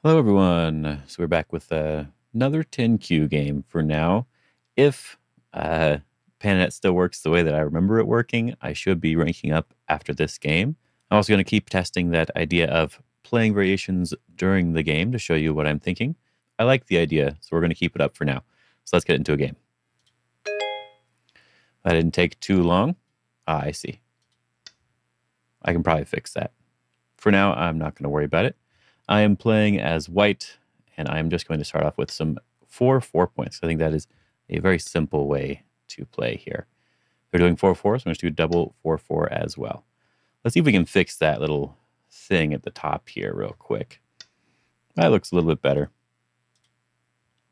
Hello, everyone. So we're back with another 10Q game for now. If Pandanet still works the way that I remember it working, I should be ranking up after this game. I'm also going to keep testing that idea of playing variations during the game to show you what I'm thinking. I like the idea, so we're going to keep it up for now. So let's get into a game. That didn't take too long. I see. I can probably fix that. For now, I'm not going to worry about it. I am playing as white, and I'm just going to start off with some 4 points. I think that is a very simple way to play here. They're doing 4-4, so I'm going to do double 4-4 as well. Let's see if we can fix that little thing at the top here real quick. That looks a little bit better.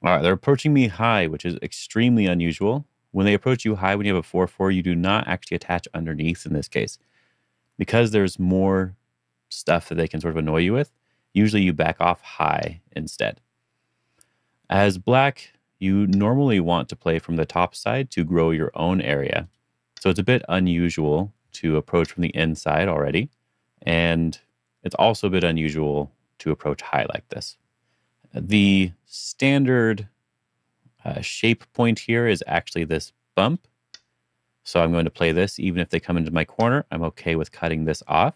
All right, they're approaching me high, which is extremely unusual. When they approach you high when you have a 4-4, you do not actually attach underneath in this case. Because there's more stuff that they can sort of annoy you with, usually you back off high instead. As black, you normally want to play from the top side to grow your own area. So it's a bit unusual to approach from the inside already. And it's also a bit unusual to approach high like this. The standard shape point here is actually this bump. So I'm going to play this. Even if they come into my corner, I'm okay with cutting this off.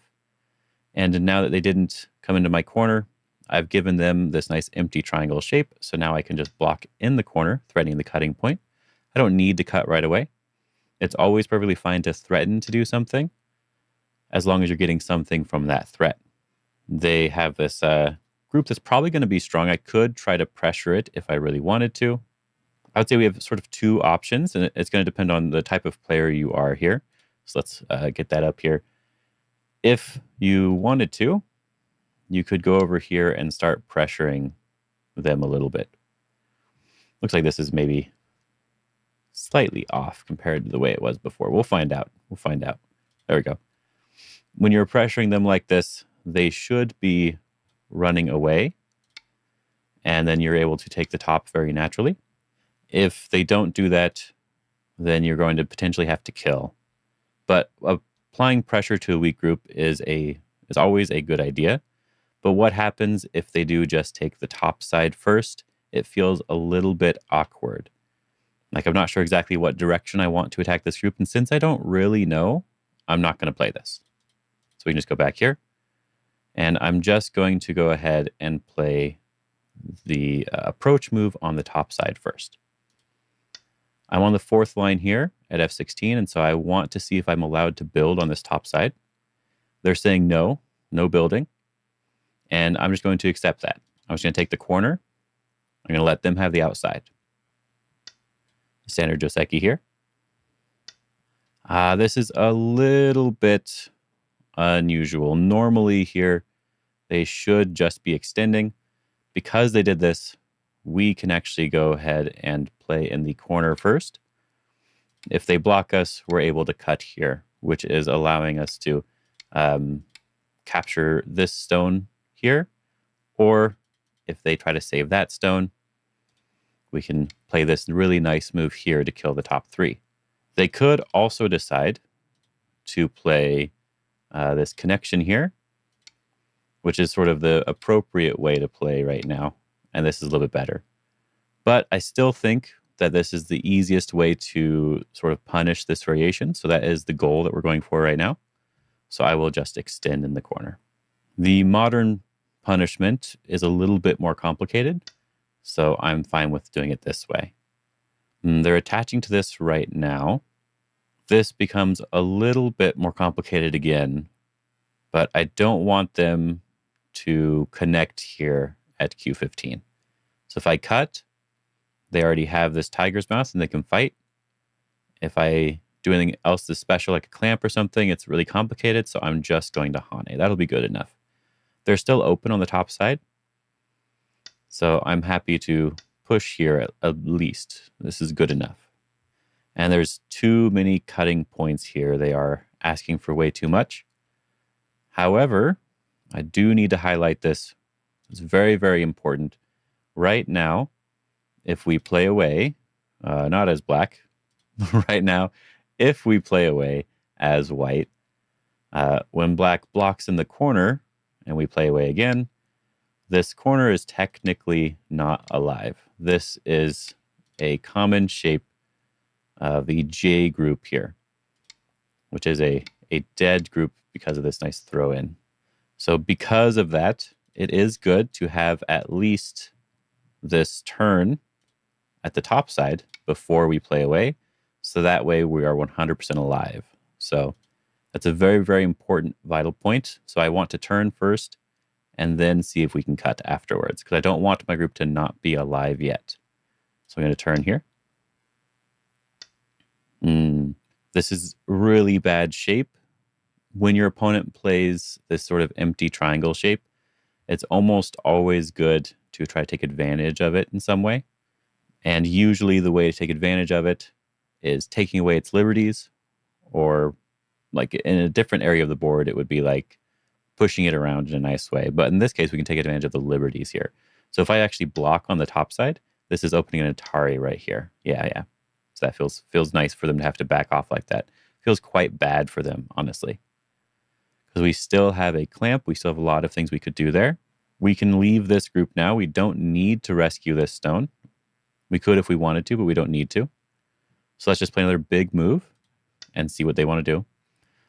And now that they didn't come into my corner, I've given them this nice empty triangle shape. So now I can just block in the corner, threatening the cutting point. I don't need to cut right away. It's always perfectly fine to threaten to do something, as long as you're getting something from that threat. They have this group that's probably going to be strong. I could try to pressure it if I really wanted to. I would say we have sort of two options, and it's going to depend on the type of player you are here. So let's get that up here. If you wanted to, you could go over here and start pressuring them a little bit. Looks like this is maybe slightly off compared to the way it was before. We'll find out. There we go. When you're pressuring them like this, they should be running away, and then you're able to take the top very naturally. If they don't do that, then you're going to potentially have to kill. But applying pressure to a weak group is always a good idea. But what happens if they do just take the top side first? It feels a little bit awkward. Like, I'm not sure exactly what direction I want to attack this group. And since I don't really know, I'm not going to play this. So we can just go back here. And I'm just going to go ahead and play the approach move on the top side first. I'm on the fourth line here at F16, and so I want to see if I'm allowed to build on this top side. They're saying no building, and I'm just going to accept that. I'm just going to take the corner. I'm going to let them have the outside. Standard Joseki here. This is a little bit unusual. Normally here, they should just be extending. Because they did this, we can actually go ahead and play in the corner first. If they block us, we're able to cut here, which is allowing us to capture this stone here. Or if they try to save that stone, we can play this really nice move here to kill the top three. They could also decide to play this connection here, which is sort of the appropriate way to play right now. And this is a little bit better. But I still think that this is the easiest way to sort of punish this variation. So that is the goal that we're going for right now. So I will just extend in the corner. The modern punishment is a little bit more complicated. So I'm fine with doing it this way. They're attaching to this right now. This becomes a little bit more complicated again. But I don't want them to connect here at Q15. So if I cut, they already have this tiger's mouth and they can fight. If I do anything else that's special, like a clamp or something, it's really complicated. So I'm just going to Hane. That'll be good enough. They're still open on the top side. So I'm happy to push here at least. This is good enough. And there's too many cutting points here. They are asking for way too much. However, I do need to highlight this. It's very, very important. Right now, if we play away, not as black, right now, if we play away as white, when black blocks in the corner and we play away again, This corner is technically not alive. This is a common shape of the J group here, which is a dead group because of this nice throw in. So because of that, it is good to have at least this turn at the top side before we play away. So that way we are 100% alive. So that's a very, very important vital point. So I want to turn first and then see if we can cut afterwards, because I don't want my group to not be alive yet. So I'm going to turn here. This is really bad shape. When your opponent plays this sort of empty triangle shape, it's almost always good to try to take advantage of it in some way. And usually the way to take advantage of it is taking away its liberties, or like in a different area of the board, it would be like pushing it around in a nice way. But in this case, we can take advantage of the liberties here. So if I actually block on the top side, this is opening an Atari right here. Yeah. So that feels nice for them to have to back off like that. Feels quite bad for them, honestly. Because we still have a clamp. We still have a lot of things we could do there. We can leave this group now. We don't need to rescue this stone. We could if we wanted to, but we don't need to. So let's just play another big move and see what they want to do.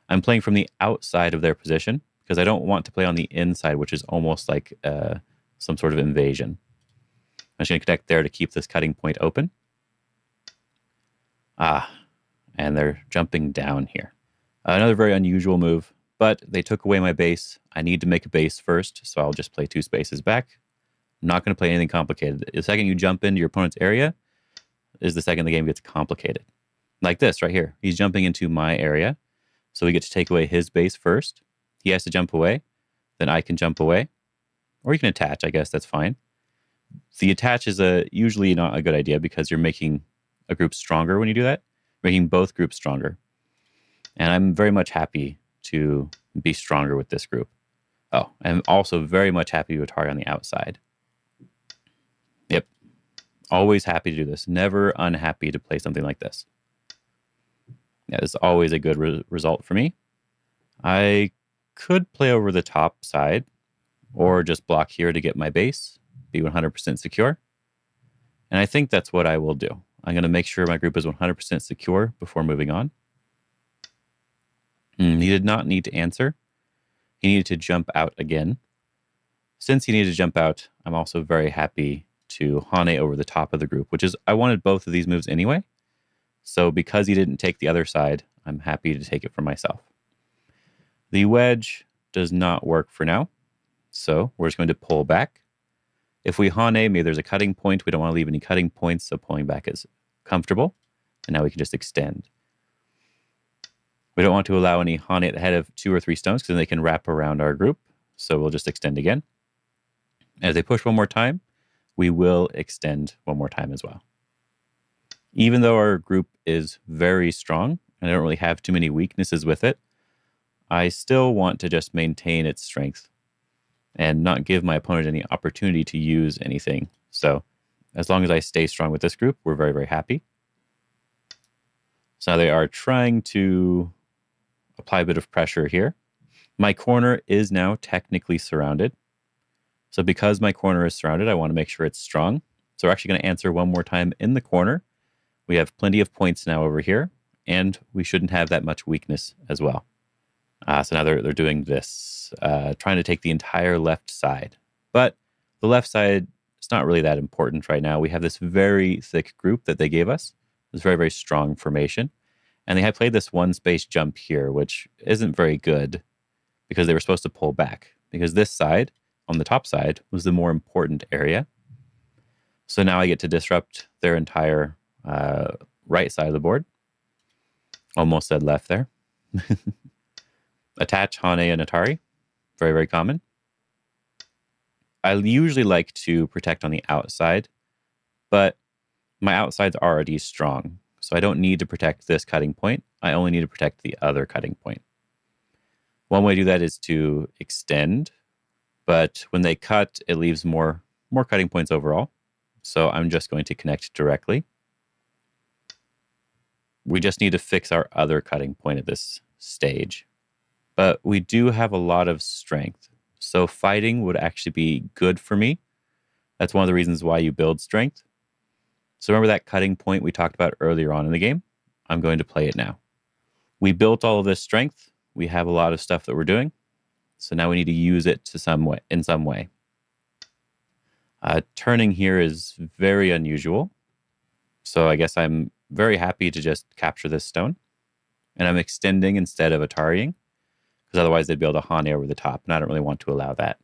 I'm playing from the outside of their position because I don't want to play on the inside, which is almost like some sort of invasion. I'm just going to connect there to keep this cutting point open. And they're jumping down here. Another very unusual move, but they took away my base. I need to make a base first, so I'll just play 2 spaces back. I'm not going to play anything complicated. The second you jump into your opponent's area is the second the game gets complicated. Like this right here. He's jumping into my area, so we get to take away his base first. He has to jump away. Then I can jump away. Or you can attach, I guess. That's fine. The attach is usually not a good idea because you're making a group stronger when you do that. Making both groups stronger. And I'm very much happy to be stronger with this group. Oh, I'm also very much happy to Atari on the outside. Yep. Always happy to do this. Never unhappy to play something like this. Yeah, it's always a good result for me. I could play over the top side or just block here to get my base, be 100% secure. And I think that's what I will do. I'm going to make sure my group is 100% secure before moving on. He did not need to answer. He needed to jump out again. Since he needed to jump out, I'm also very happy to Hane over the top of the group, which is, I wanted both of these moves anyway. So because he didn't take the other side, I'm happy to take it for myself. The wedge does not work for now. So we're just going to pull back. If we Hane, maybe there's a cutting point. We don't want to leave any cutting points, so pulling back is comfortable. And now we can just extend. We don't want to allow any Hane at the head of 2 or 3 stones because then they can wrap around our group. So we'll just extend again. As they push one more time, we will extend one more time as well. Even though our group is very strong, and I don't really have too many weaknesses with it, I still want to just maintain its strength and not give my opponent any opportunity to use anything. So as long as I stay strong with this group, we're very, very happy. So now they are trying to apply a bit of pressure here. My corner is now technically surrounded. So because my corner is surrounded, I want to make sure it's strong. So we're actually going to answer one more time in the corner. We have plenty of points now over here, and we shouldn't have that much weakness as well. So now they're doing this, trying to take the entire left side. But the left side is not really that important right now. We have this very thick group that they gave us. This very, very strong formation. And they had played this 1 space jump here, which isn't very good because they were supposed to pull back. Because this side, on the top side, was the more important area. So now I get to disrupt their entire right side of the board. Almost said left there. Attach Hane and Atari. Very, very common. I usually like to protect on the outside, but my outside's already strong. So I don't need to protect this cutting point. I only need to protect the other cutting point. One way to do that is to extend, but when they cut, it leaves more cutting points overall. So I'm just going to connect directly. We just need to fix our other cutting point at this stage. But we do have a lot of strength. So fighting would actually be good for me. That's one of the reasons why you build strength. So remember that cutting point we talked about earlier on in the game? I'm going to play it now. We built all of this strength. We have a lot of stuff that we're doing. So now we need to use it in some way. Turning here is very unusual. So I guess I'm very happy to just capture this stone. And I'm extending instead of Atariing, because otherwise they'd be able to Hane over the top, and I don't really want to allow that.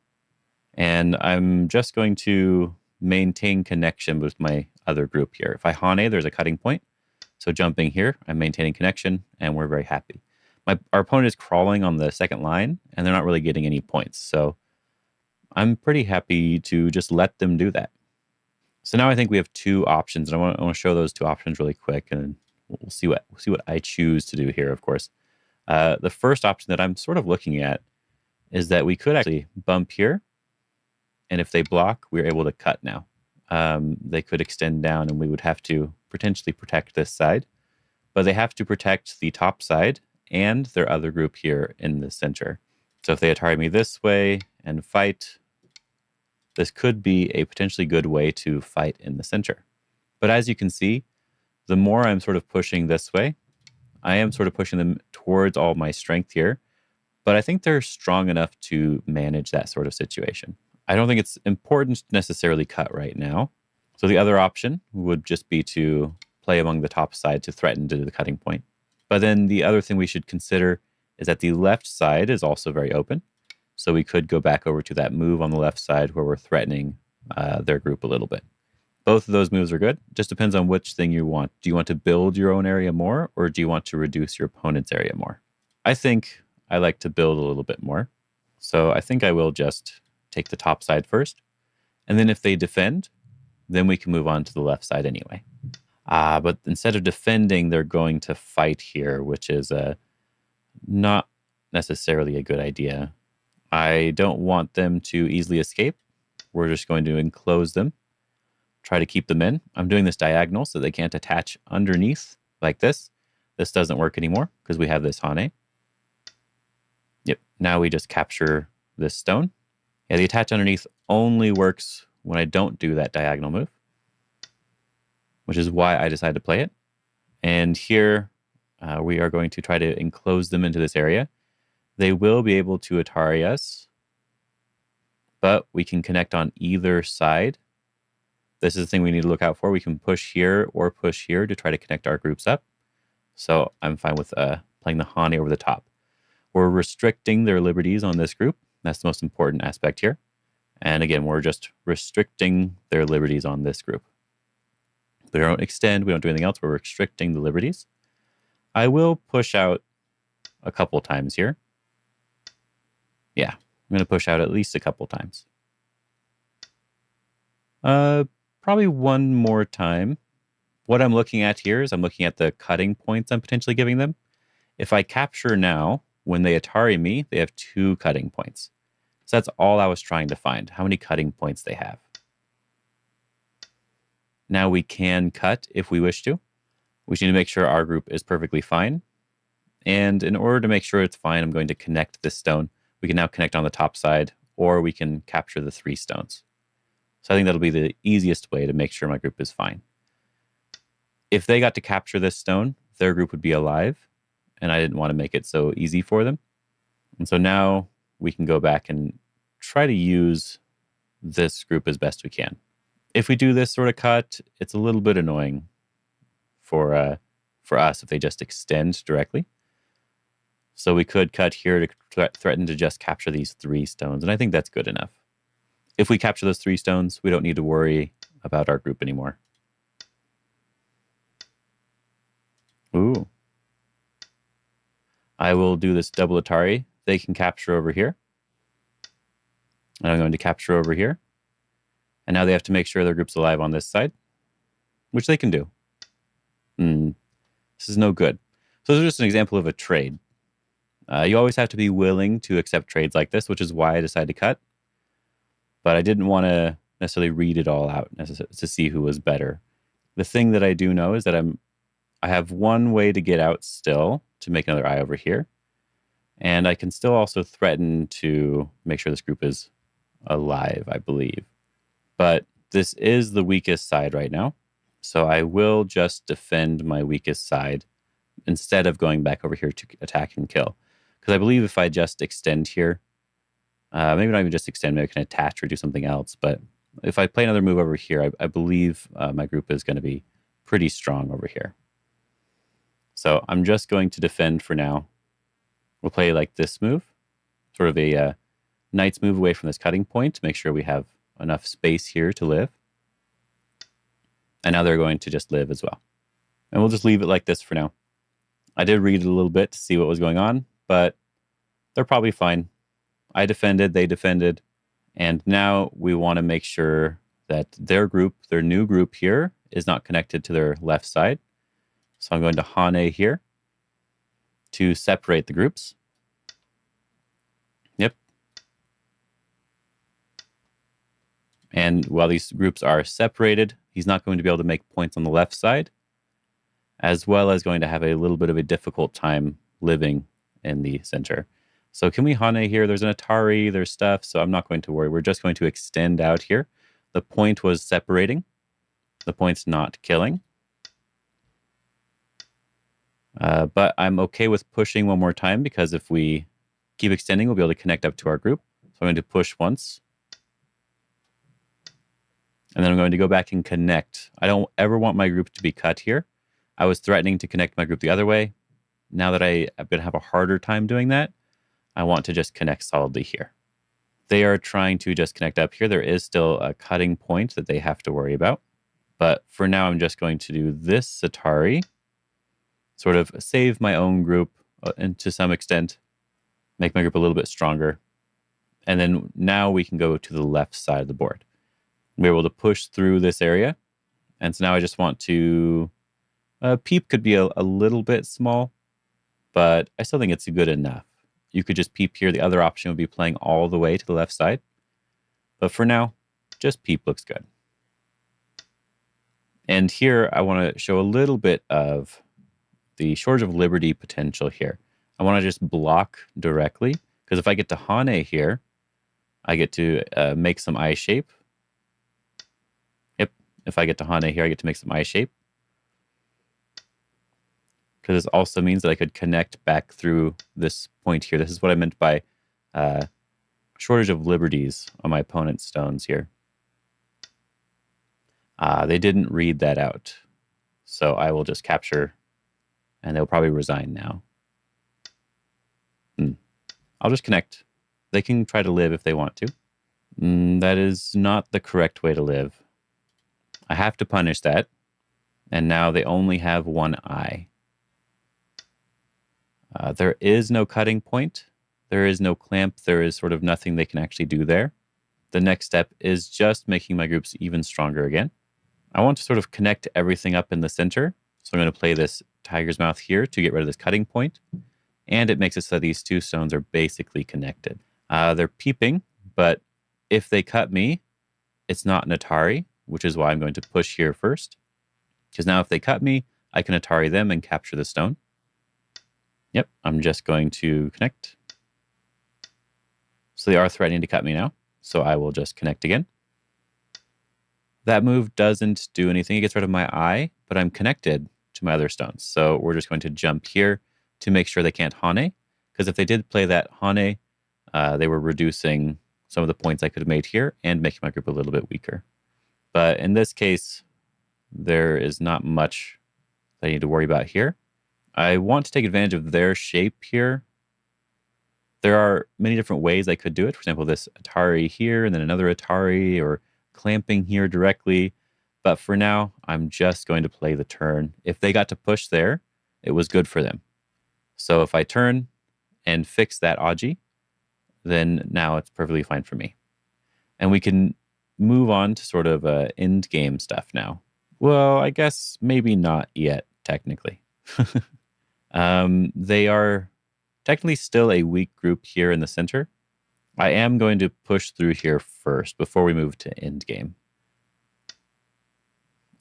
And I'm just going to maintain connection with my other group here. If I Hane, there's a cutting point. So jumping here, I'm maintaining connection, and we're very happy. Our opponent is crawling on the second line, and they're not really getting any points. So I'm pretty happy to just let them do that. So now I think we have two options, and I want to show those two options really quick, and we'll see what I choose to do here, of course. The first option that I'm sort of looking at is that we could actually bump here, and if they block, we're able to cut now. They could extend down, and we would have to potentially protect this side, but they have to protect the top side and their other group here in the center. So if they Atari me this way and fight, this could be a potentially good way to fight in the center. But as you can see, the more I'm sort of pushing this way, I am sort of pushing them towards all my strength here, but I think they're strong enough to manage that sort of situation. I don't think it's important to necessarily cut right now. So the other option would just be to play among the top side to threaten to the cutting point. But then the other thing we should consider is that the left side is also very open. So we could go back over to that move on the left side where we're threatening their group a little bit. Both of those moves are good. Just depends on which thing you want. Do you want to build your own area more, or do you want to reduce your opponent's area more? I think I like to build a little bit more. So I think I will just take the top side first. And then if they defend, then we can move on to the left side anyway. But instead of defending, they're going to fight here, which is not necessarily a good idea. I don't want them to easily escape. We're just going to enclose them, try to keep them in. I'm doing this diagonal so they can't attach underneath like this. This doesn't work anymore because we have this Hane. Yep, now we just capture this stone. Yeah, the attach underneath only works when I don't do that diagonal move, which is why I decided to play it. And here we are going to try to enclose them into this area. They will be able to Atari us, but we can connect on either side. This is the thing we need to look out for. We can push here or push here to try to connect our groups up. So I'm fine with playing the Hane over the top. We're restricting their liberties on this group. That's the most important aspect here. And again, we're just restricting their liberties on this group. We don't extend, we don't do anything else. We're restricting the liberties. I will push out a couple times here. Yeah, I'm going to push out at least a couple times. Probably one more time. What I'm looking at here is I'm looking at the cutting points I'm potentially giving them. If I capture now, when they Atari me, they have 2 cutting points. So that's all I was trying to find, how many cutting points they have. Now we can cut if we wish to. We just need to make sure our group is perfectly fine. And in order to make sure it's fine, I'm going to connect this stone. We can now connect on the top side, or we can capture the 3 stones. So I think that'll be the easiest way to make sure my group is fine. If they got to capture this stone, their group would be alive, and I didn't want to make it so easy for them. And so now we can go back and try to use this group as best we can. If we do this sort of cut, it's a little bit annoying for us if they just extend directly. So we could cut here to threaten to just capture these 3 stones, and I think that's good enough. If we capture those 3 stones, we don't need to worry about our group anymore. Ooh. I will do this double Atari. They can capture over here. And I'm going to capture over here. And now they have to make sure their group's alive on this side, which they can do. This is no good. So this is just an example of a trade. You always have to be willing to accept trades like this, which is why I decided to cut. But I didn't want to necessarily read it all out to see who was better. The thing that I do know is that I have one way to get out still to make another eye over here. And I can still also threaten to make sure this group is alive, I believe. But this is the weakest side right now. So I will just defend my weakest side instead of going back over here to attack and kill. Because I believe if I just extend here, maybe not even just extend, maybe I can attach or do something else. But if I play another move over here, I believe my group is going to be pretty strong over here. So I'm just going to defend for now. We'll play like this move, sort of a knight's move away from this cutting point to make sure we have enough space here to live. And now they're going to just live as well. And we'll just leave it like this for now. I did read it a little bit to see what was going on, but they're probably fine. I defended, they defended, and now we want to make sure that their group, their new group here, is not connected to their left side. So I'm going to Hane here to separate the groups. Yep. And while these groups are separated, he's not going to be able to make points on the left side, as well as going to have a little bit of a difficult time living in the center. So can we Hane here? There's an Atari, there's stuff, so I'm not going to worry. We're just going to extend out here. The point was separating. The point's not killing. But I'm okay with pushing one more time because if we keep extending, we'll be able to connect up to our group. So I'm going to push once. And then I'm going to go back and connect. I don't ever want my group to be cut here. I was threatening to connect my group the other way. Now that I'm going to have a harder time doing that, I want to just connect solidly here. They are trying to just connect up here. There is still a cutting point that they have to worry about. But for now, I'm just going to do this Atari, sort of save my own group and to some extent, make my group a little bit stronger. And then now we can go to the left side of the board. We're able to push through this area. And so now I just want to... peep could be a little bit small, but I still think it's good enough. You could just peep here. The other option would be playing all the way to the left side. But for now, just peep looks good. And here I want to show a little bit of the shortage of liberty potential here. I want to just block directly, because if I get to Hane here, I get to make some eye shape. Yep, if I get to Hane here, I get to make some eye shape. Because this also means that I could connect back through this point here. This is what I meant by shortage of liberties on my opponent's stones here. They didn't read that out. So I will just capture, and they'll probably resign now. I'll just connect. They can try to live if they want to. That is not the correct way to live. I have to punish that. And now they only have one eye. There is no cutting point. There is no clamp. There is sort of nothing they can actually do there. The next step is just making my groups even stronger again. I want to sort of connect everything up in the center. So I'm going to play this tiger's mouth here to get rid of this cutting point. And it makes it so that these two stones are basically connected. They're peeping, but if they cut me, it's not an Atari, which is why I'm going to push here first. Because now if they cut me, I can Atari them and capture the stone. Yep, I'm just going to connect. So they are threatening to cut me now. So I will just connect again. That move doesn't do anything. It gets rid of my eye, but I'm connected to my other stones. So we're just going to jump here to make sure they can't Hane. Because if they did play that Hane, they were reducing some of the points I could have made here and making my group a little bit weaker. But in this case, there is not much that I need to worry about here. I want to take advantage of their shape here. There are many different ways I could do it. For example, this Atari here and then another Atari, or clamping here directly. But for now, I'm just going to play the turn. If they got to push there, it was good for them. So if I turn and fix that Aji, then now it's perfectly fine for me. And we can move on to sort of endgame stuff now. Well, I guess maybe not yet, technically. They are technically still a weak group here in the center. I am going to push through here first before we move to endgame.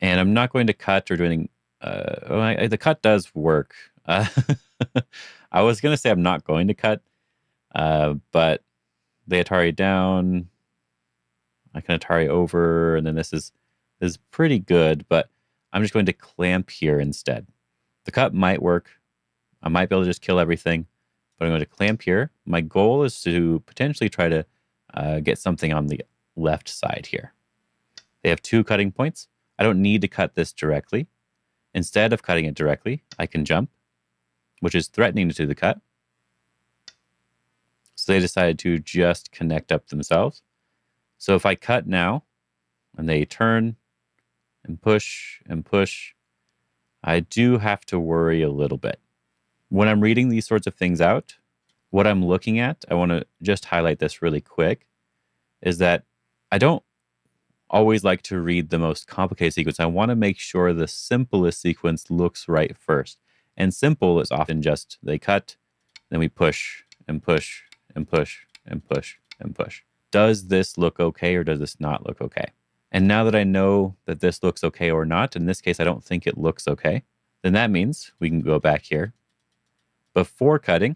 And I'm not going to cut or do anything. The cut does work. I I was going to say I'm not going to cut, but they Atari down. I can Atari over, and then this is pretty good, but I'm just going to clamp here instead. The cut might work. I might be able to just kill everything, but I'm going to clamp here. My goal is to potentially try to get something on the left side here. They have 2 cutting points. I don't need to cut this directly. Instead of cutting it directly, I can jump, which is threatening to do the cut. So they decided to just connect up themselves. So if I cut now, and they turn and push, I do have to worry a little bit. When I'm reading these sorts of things out, what I'm looking at, I want to just highlight this really quick, is that I don't always like to read the most complicated sequence. I want to make sure the simplest sequence looks right first. And simple is often just they cut, then we push and push and push and push and push. Does this look okay or does this not look okay? And now that I know that this looks okay or not, in this case, I don't think it looks okay, then that means we can go back here. Before cutting,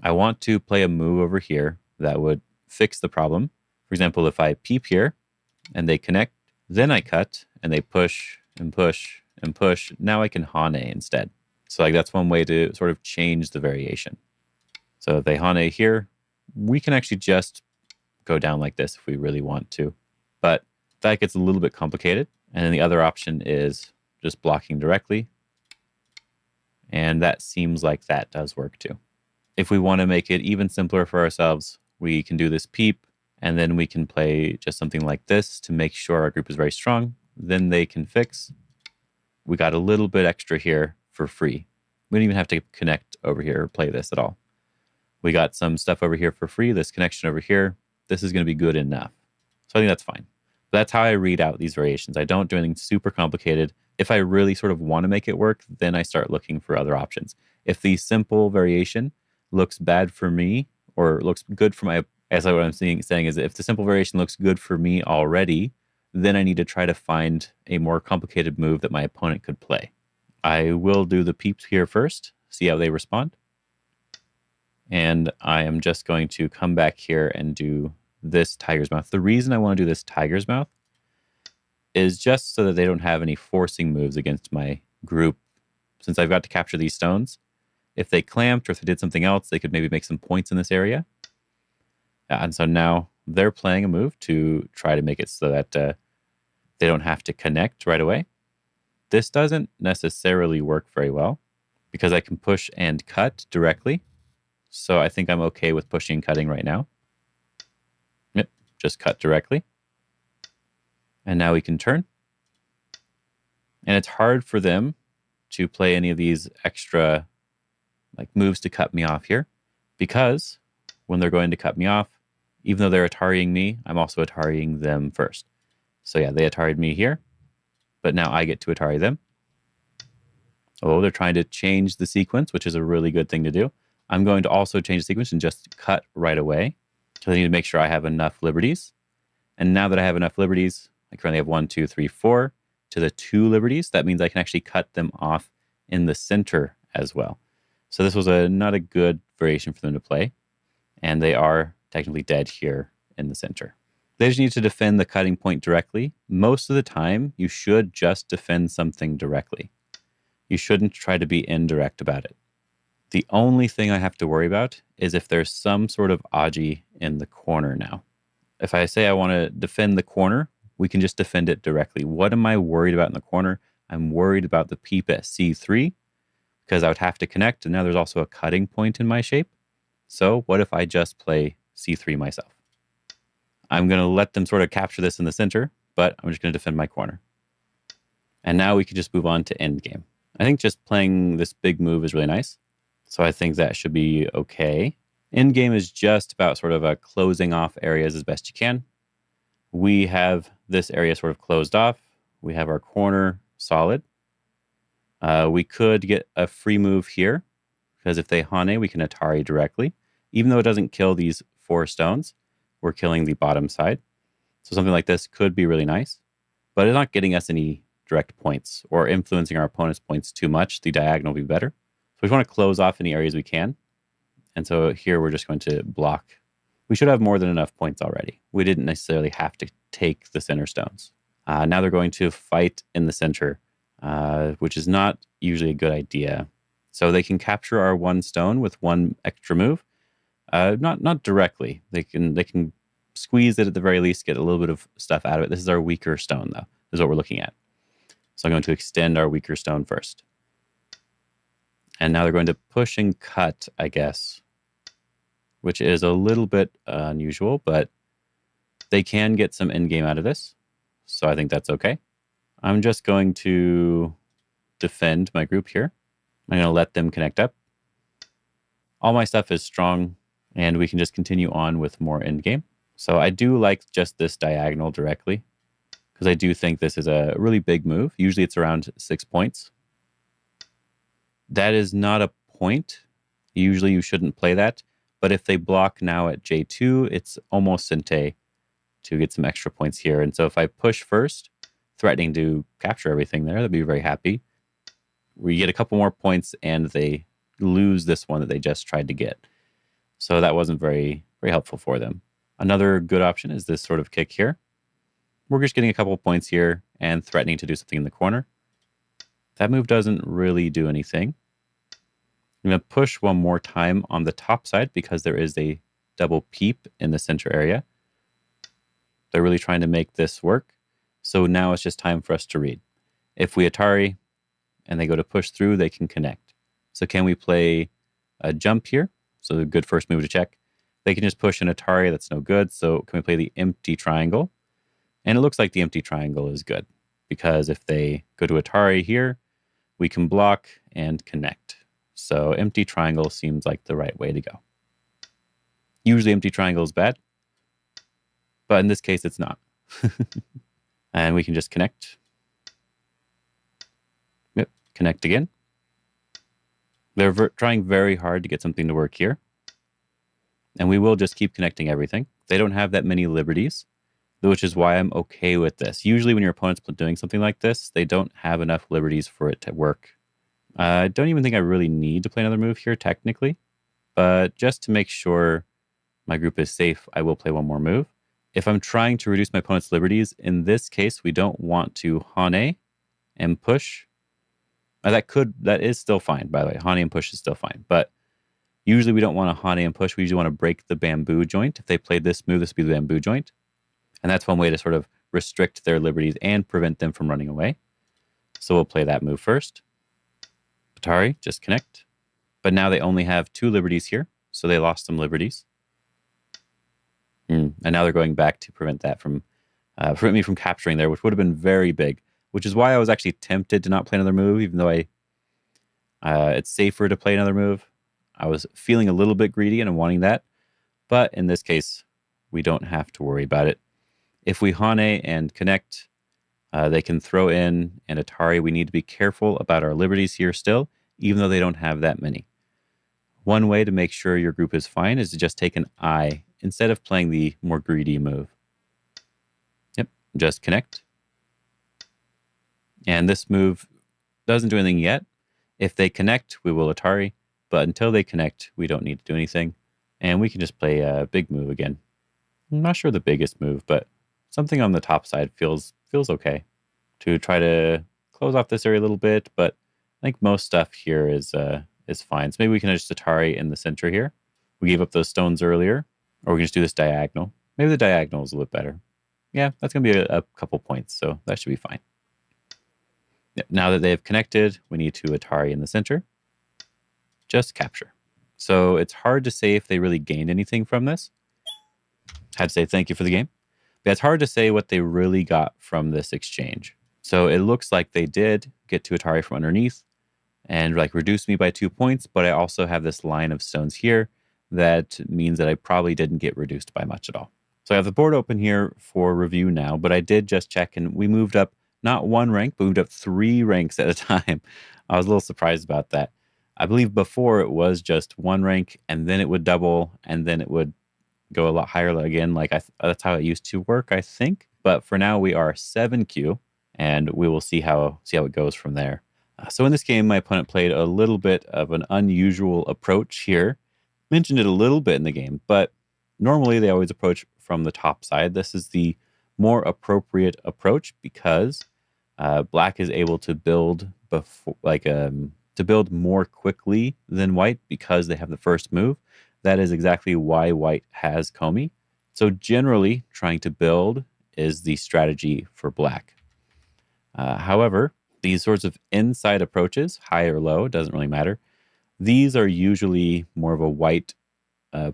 I want to play a move over here that would fix the problem. For example, if I peep here and they connect, then I cut and they push and push and push. Now I can Hane instead. So like that's one way to sort of change the variation. So if they Hane here, we can actually just go down like this if we really want to. But that gets a little bit complicated. And then the other option is just blocking directly. And that seems like that does work too. If we want to make it even simpler for ourselves, we can do this peep, and then we can play just something like this to make sure our group is very strong. Then they can fix. We got a little bit extra here for free. We don't even have to connect over here or play this at all. We got some stuff over here for free, this connection over here. This is going to be good enough. So I think that's fine. But that's how I read out these variations. I don't do anything super complicated. If I really sort of want to make it work, then I start looking for other options. If the simple variation looks bad for me or looks good for my, as what I'm saying is that if the simple variation looks good for me already, then I need to try to find a more complicated move that my opponent could play. I will do the peeps here first, see how they respond. And I am just going to come back here and do this tiger's mouth. The reason I want to do this tiger's mouth is just so that they don't have any forcing moves against my group. Since I've got to capture these stones, if they clamped or if they did something else, they could maybe make some points in this area. And so now they're playing a move to try to make it so that they don't have to connect right away. This doesn't necessarily work very well because I can push and cut directly. So I think I'm okay with pushing and cutting right now. Yep, just cut directly. And now we can turn. And it's hard for them to play any of these extra like moves to cut me off here, because when they're going to cut me off, even though they're Atarying me, I'm also Atarying them first. So yeah, they Ataried me here, but now I get to Atari them. Oh, they're trying to change the sequence, which is a really good thing to do. I'm going to also change the sequence and just cut right away. So I need to make sure I have enough liberties. And now that I have enough liberties, I currently have 1, 2, 3, 4 to the 2 liberties. That means I can actually cut them off in the center as well. So this was not a good variation for them to play. And they are technically dead here in the center. They just need to defend the cutting point directly. Most of the time, you should just defend something directly. You shouldn't try to be indirect about it. The only thing I have to worry about is if there's some sort of Aji in the corner now. If I say I want to defend the corner, we can just defend it directly. What am I worried about in the corner? I'm worried about the peep at C3 because I would have to connect, and now there's also a cutting point in my shape. So what if I just play C3 myself? I'm going to let them sort of capture this in the center, but I'm just going to defend my corner. And now we can just move on to Endgame. I think just playing this big move is really nice. So I think that should be okay. Endgame is just about sort of a closing off areas as best you can. We have this area sort of closed off. We have our corner solid. We could get a free move here because if they Hane, we can Atari directly. Even though it doesn't kill these 4 stones, we're killing the bottom side. So something like this could be really nice, but it's not getting us any direct points or influencing our opponent's points too much. The diagonal will be better. So we want to close off any areas we can. And so here we're just going to block. We should have more than enough points already. We didn't necessarily have to take the center stones. Now they're going to fight in the center, which is not usually a good idea. So they can capture our one stone with one extra move. Not directly. They can squeeze it at the very least, get a little bit of stuff out of it. This is our weaker stone, though. This is what we're looking at. So I'm going to extend our weaker stone first. And now they're going to push and cut, I guess, which is a little bit unusual, but they can get some endgame out of this. So I think that's okay. I'm just going to defend my group here. I'm going to let them connect up. All my stuff is strong, and we can just continue on with more endgame. So I do like just this diagonal directly, because I do think this is a really big move. Usually it's around 6 points. That is not a point. Usually you shouldn't play that. But if they block now at J2, it's almost Sente to get some extra points here. And so if I push first, threatening to capture everything there, they'd be very happy. We get a couple more points and they lose this one that they just tried to get. So that wasn't very helpful for them. Another good option is this sort of kick here. We're just getting a couple of points here and threatening to do something in the corner. That move doesn't really do anything. I'm going to push one more time on the top side because there is a double peep in the center area. They're really trying to make this work. So now it's just time for us to read. If we Atari and they go to push through, they can connect. So can we play a jump here? So a good first move to check. They can just push an Atari. That's no good. So can we play the empty triangle? And it looks like the empty triangle is good because if they go to Atari here, we can block and connect. So empty triangle seems like the right way to go. Usually empty triangle is bad, but in this case it's not. And we can just connect. Yep, connect again. They're trying very hard to get something to work here. And we will just keep connecting everything. They don't have that many liberties, which is why I'm okay with this. Usually when your opponent's doing something like this, they don't have enough liberties for it to work. I don't even think I really need to play another move here, technically. But just to make sure my group is safe, I will play one more move. If I'm trying to reduce my opponent's liberties, in this case, we don't want to Hane and push. That is still fine, by the way. Hane and push is still fine. But usually we don't want to Hane and push. We usually want to break the bamboo joint. If they played this move, this would be the bamboo joint. And that's one way to sort of restrict their liberties and prevent them from running away. So we'll play that move first. Atari, just connect. But now they only have 2 liberties here. So they lost some liberties. And now they're going back to prevent that from prevent me from capturing there, which would have been very big. Which is why I was actually tempted to not play another move, even though it's safer to play another move. I was feeling a little bit greedy and wanting that. But in this case, we don't have to worry about it. If we Hane and connect, they can throw in an Atari. We need to be careful about our liberties here still, even though they don't have that many. One way to make sure your group is fine is to just take an I instead of playing the more greedy move. Yep, just connect. And this move doesn't do anything yet. If they connect, we will Atari. But until they connect, we don't need to do anything. And we can just play a big move again. I'm not sure the biggest move, but something on the top side feels okay to try to close off this area a little bit. But I think most stuff here is fine. So maybe we can just Atari in the center here. We gave up those stones earlier, or we can just do this diagonal. Maybe the diagonal is a little bit better. Yeah, that's going to be a couple points, so that should be fine. Now that they've connected, we need to Atari in the center. Just capture. So it's hard to say if they really gained anything from this. Had to say thank you for the game. But it's hard to say what they really got from this exchange. So it looks like they did get to Atari from underneath and like reduce me by 2 points, but I also have this line of stones here that means that I probably didn't get reduced by much at all. So I have the board open here for review now, but I did just check and we moved up not 1 rank, but moved up 3 ranks at a time. I was a little surprised about that. I believe before it was just 1 rank and then it would double and then it would go a lot higher again. Like that's how it used to work, I think. But for now we are 7Q and we will see how it goes from there. So in this game, my opponent played a little bit of an unusual approach here. mentioned it a little bit in the game, but normally they always approach from the top side. This is the more appropriate approach because black is able to build to build more quickly than white because they have the first move. That is exactly why white has Comey. So generally, trying to build is the strategy for black. However, these sorts of inside approaches, high or low, doesn't really matter. These are usually more of a white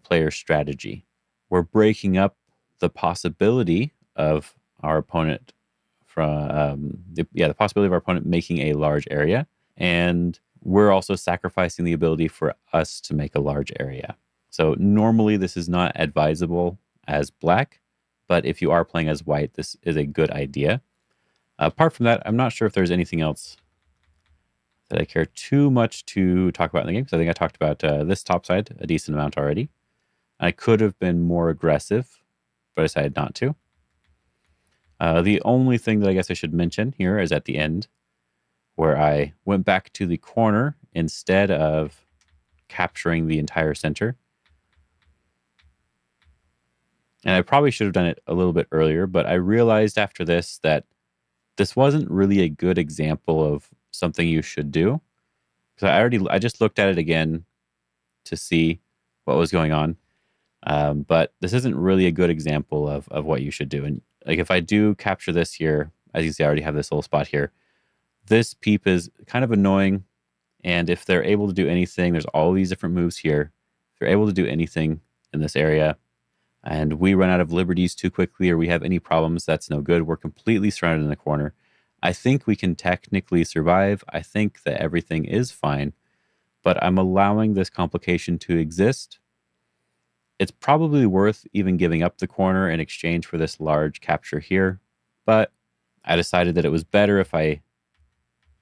player strategy. We're breaking up the possibility of our opponent the possibility of our opponent making a large area, and we're also sacrificing the ability for us to make a large area. So normally this is not advisable as black, but if you are playing as white, this is a good idea. Apart from that, I'm not sure if there's anything else that I care too much to talk about in the game, because I think I talked about this top side a decent amount already. I could have been more aggressive, but I decided not to. The only thing that I guess I should mention here is at the end, where I went back to the corner instead of capturing the entire center. And I probably should have done it a little bit earlier, but I realized after this that this wasn't really a good example of something you should do. Because I just looked at it again to see what was going on. But this isn't really a good example of what you should do. And like if I do capture this here, as you can see, I already have this little spot here. This peep is kind of annoying. And if they're able to do anything, there's all these different moves here. If they're able to do anything in this area and we run out of liberties too quickly or we have any problems, that's no good. We're completely surrounded in the corner. I think we can technically survive. I think that everything is fine, but I'm allowing this complication to exist. It's probably worth even giving up the corner in exchange for this large capture here, but I decided that it was better if I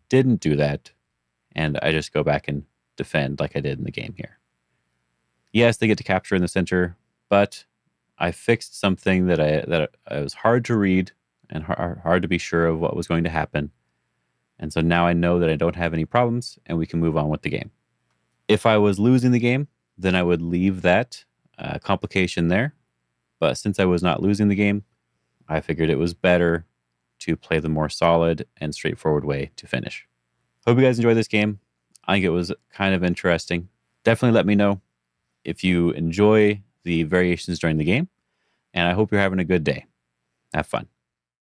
didn't do that and I just go back and defend like I did in the game here. Yes, they get to capture in the center, but I fixed something that it was hard to read and hard to be sure of what was going to happen. And so now I know that I don't have any problems and we can move on with the game. If I was losing the game, then I would leave that complication there. But since I was not losing the game, I figured it was better to play the more solid and straightforward way to finish. Hope you guys enjoyed this game. I think it was kind of interesting. Definitely let me know if you enjoy the variations during the game, and I hope you're having a good day. Have fun.